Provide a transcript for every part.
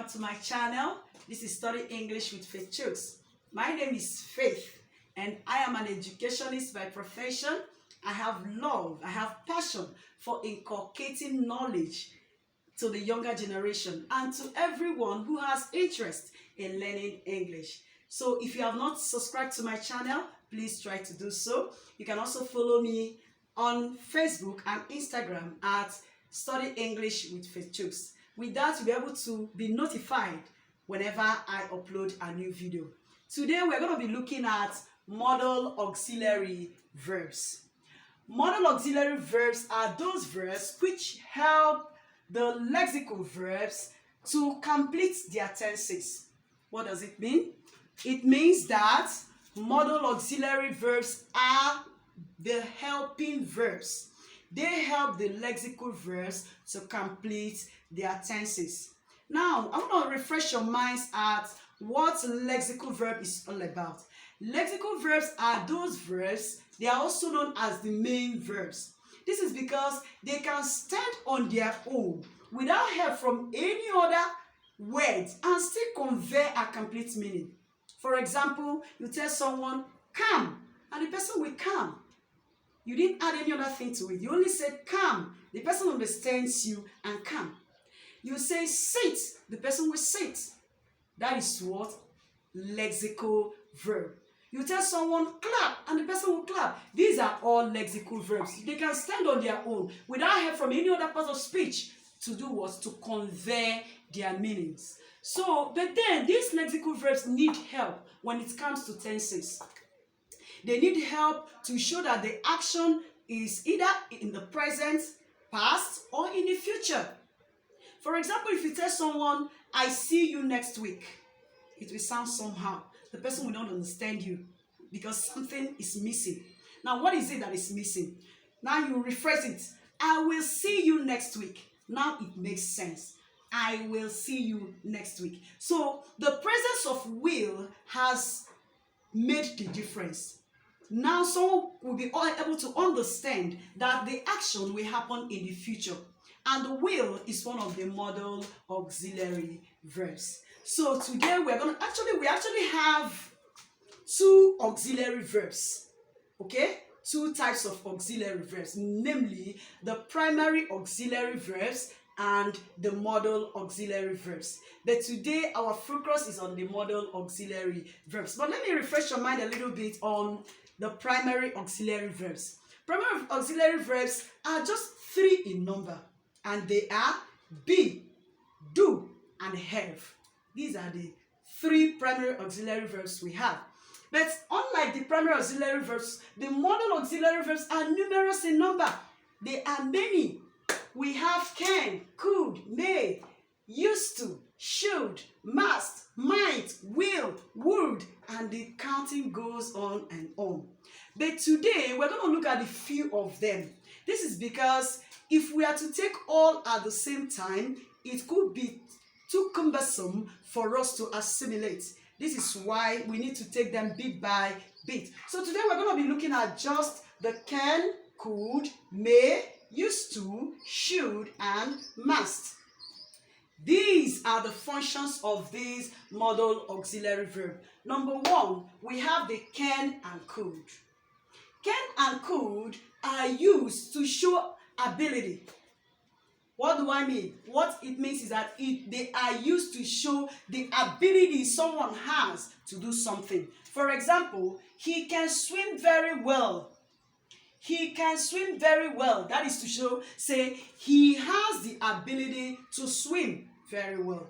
back to my channel. This is Study English with Faith Chuks. My name is Faith and I am an educationist by profession. I have love, I have passion for inculcating knowledge to the younger generation and to everyone who has interest in learning English. So if you have not subscribed to my channel, please try to do so. You can also follow me on Facebook and Instagram at Study English with Faith Chuks. With that, you'll be able to be notified whenever I upload a new video. Today, we're going to be looking at modal auxiliary verbs. Modal auxiliary verbs are those verbs which help the lexical verbs to complete their tenses. What does it mean? It means that modal auxiliary verbs are the helping verbs. They help the lexical verbs to complete their tenses. Now, I want to refresh your minds at what lexical verb is all about. Lexical verbs are those verbs, they are also known as the main verbs. This is because they can stand on their own without help from any other words and still convey a complete meaning. For example, you tell someone, come, and the person will come. You didn't add any other thing to it. You only said come. The person understands you and come. You say sit. The person will sit. That is what? Lexical verb. You tell someone clap and the person will clap. These are all lexical verbs. They can stand on their own without help from any other part of speech to do what? To convey their meanings. So, but then these lexical verbs need help when it comes to tenses. They need help to show that the action is either in the present, past, or in the future. For example, if you tell someone, I see you next week, it will sound somehow. The person will not understand you because something is missing. Now, what is it that is missing? Now you rephrase it. I will see you next week. Now it makes sense. I will see you next week. So the presence of will has made the difference. Now someone will be able to understand that the action will happen in the future. And the will is one of the modal auxiliary verbs. So today we actually have two auxiliary verbs. Okay? Two types of auxiliary verbs, namely the primary auxiliary verbs and the modal auxiliary verbs. But today our focus is on the modal auxiliary verbs. But let me refresh your mind a little bit on the primary auxiliary verbs. Primary auxiliary verbs are just three in number, and they are be, do, and have. These are the three primary auxiliary verbs we have. But unlike the primary auxiliary verbs, the modal auxiliary verbs are numerous in number. They are many. We have can, could, may, used to, should, must, might, will, would, and the counting goes on and on. But today, we're going to look at a few of them. This is because if we are to take all at the same time, it could be too cumbersome for us to assimilate. This is why we need to take them bit by bit. So today, we're going to be looking at just the can, could, may, used to, should, and must. These are the functions of these modal auxiliary verb. Number one, we have the can and could. Can and could are used to show ability. What do I mean? What it means is that they are used to show the ability someone has to do something. For example, he can swim very well. He can swim very well. That is to show, say, he has the ability to swim very well.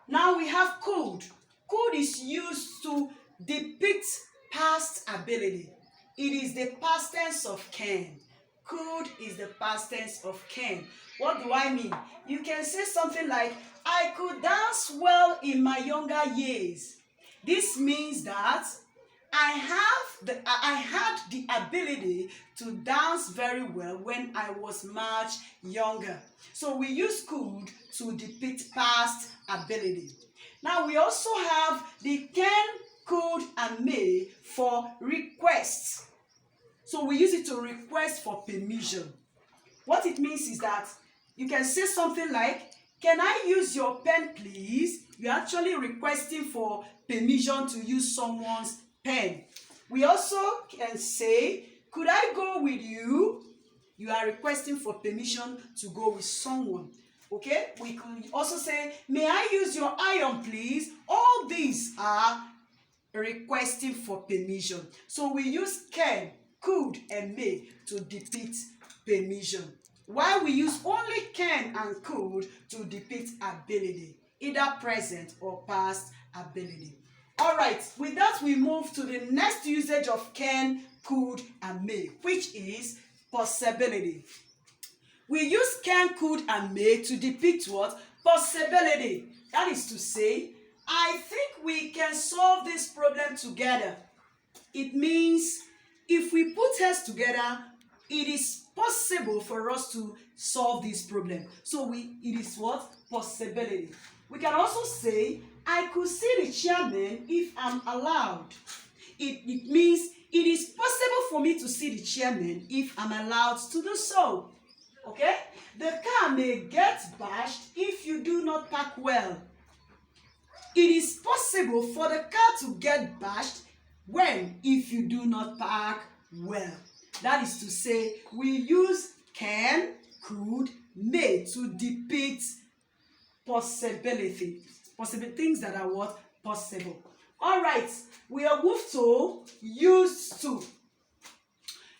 Now we have could. Could is used to depict past ability. It is the past tense of can. Could is the past tense of can. What do I mean? You can say something like, I could dance well in my younger years. This means that I had the ability to dance very well when I was much younger. So we use could to depict past ability. Now we also have the can, could, and may for requests. So we use it to request for permission. What it means is that you can say something like, Can I use your pen, please? You're actually requesting for permission to use someone's pen. We also can say, could I go with you? You are requesting for permission to go with someone. Okay? We could also say, may I use your iron, please? All these are requesting for permission. So we use can, could, and may to depict permission. While we use only can and could to depict ability, either present or past ability. All right, with that we move to the next usage of can, could, and may, which is possibility. We use can, could, and may to depict what? Possibility. That is to say, I think we can solve this problem together. It means if we put heads together, it is possible for us to solve this problem. So it is what? Possibility. We can also say, I could see the chairman if I'm allowed. It means it is possible for me to see the chairman if I'm allowed to do so. Okay? The car may get bashed if you do not park well. It is possible for the car to get bashed if you do not park well. That is to say, we use can, could, may to depict possibility. Possible things that are what? Possible. All right, we are moved to used to.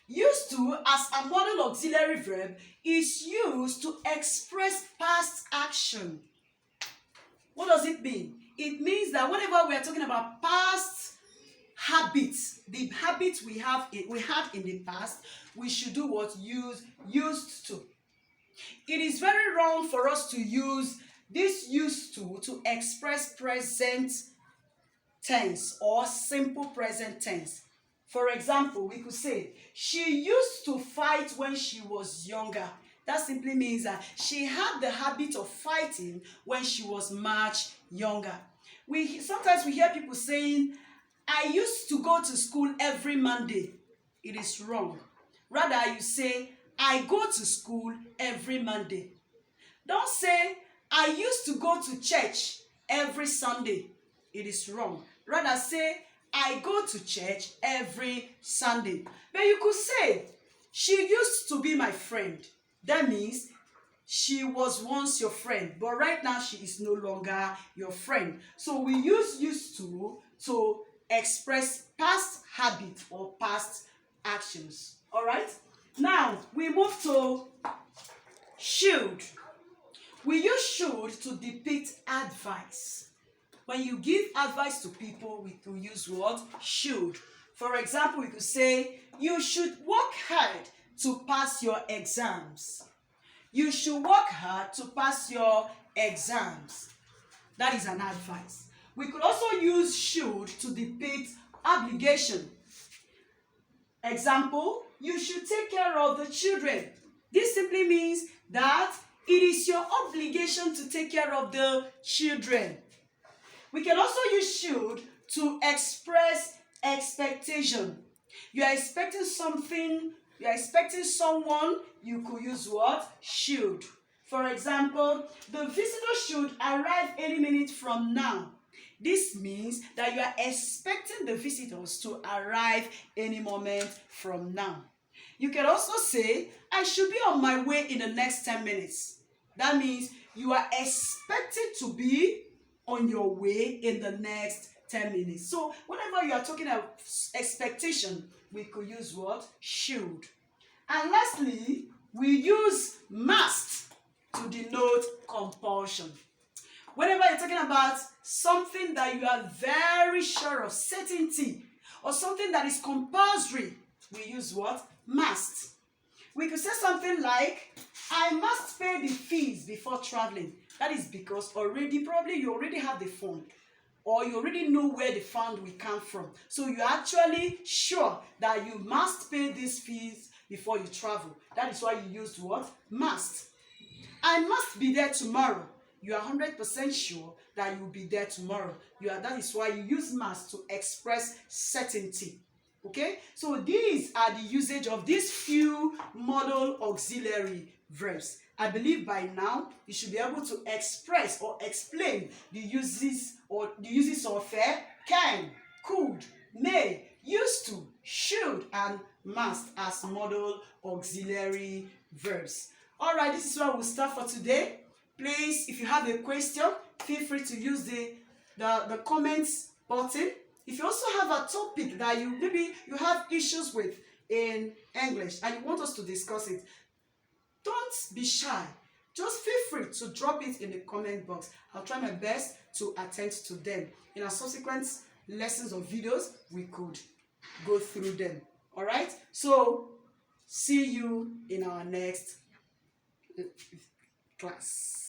Used to, as a modal auxiliary verb, is used to express past action. What does it mean? It means that whenever we are talking about past habits, the habits we had in the past, we should do what? Used to. It is very wrong for us to use this used to express present tense or simple present tense. For example, we could say, she used to fight when she was younger. That simply means that she had the habit of fighting when she was much younger. Sometimes we hear people saying, I used to go to school every Monday. It is wrong. Rather, you say, I go to school every Monday. Don't say, I used to go to church every Sunday. It is wrong. Rather, say, I go to church every Sunday. But you could say, she used to be my friend. That means she was once your friend, but right now she is no longer your friend. So we use used to express past habit or past actions. All right? Now, we move to should. We use should to depict advice. When you give advice to people, we could use what? Should. For example, we could say, you should work hard to pass your exams. You should work hard to pass your exams. That is an advice. We could also use should to depict obligation. Example, you should take care of the children. This simply means that it is your obligation to take care of the children. We can also use should to express expectation. You are expecting something, you are expecting someone, you could use what? Should. For example, the visitor should arrive any minute from now. This means that you are expecting the visitors to arrive any moment from now. You can also say, I should be on my way in the next 10 minutes. That means you are expected to be on your way in the next 10 minutes. So whenever you are talking about expectation, we could use what? Should. And lastly, we use must to denote compulsion. Whenever you're talking about something that you are very sure of, certainty, or something that is compulsory, we use what? Must. We could say something like, I must pay the fees before traveling. That is because probably you already have the fund, or you already know where the fund will come from. So you're actually sure that you must pay these fees before you travel. That is why you used what? Must. I must be there tomorrow. You are 100% sure that you will be there tomorrow. That is why you use must to express certainty. Okay? So these are the usage of these few modal auxiliary verbs. I believe by now you should be able to express or explain the uses of can, could, may, used to, should, and must as modal auxiliary verbs. All right, this is where we'll start for today. Please, if you have a question, feel free to use the comments button. If you also have a topic that maybe you have issues with in English and you want us to discuss it, don't be shy. Just feel free to drop it in the comment box. I'll try my best to attend to them. In our subsequent lessons or videos, we could go through them. All right? So, see you in our next class.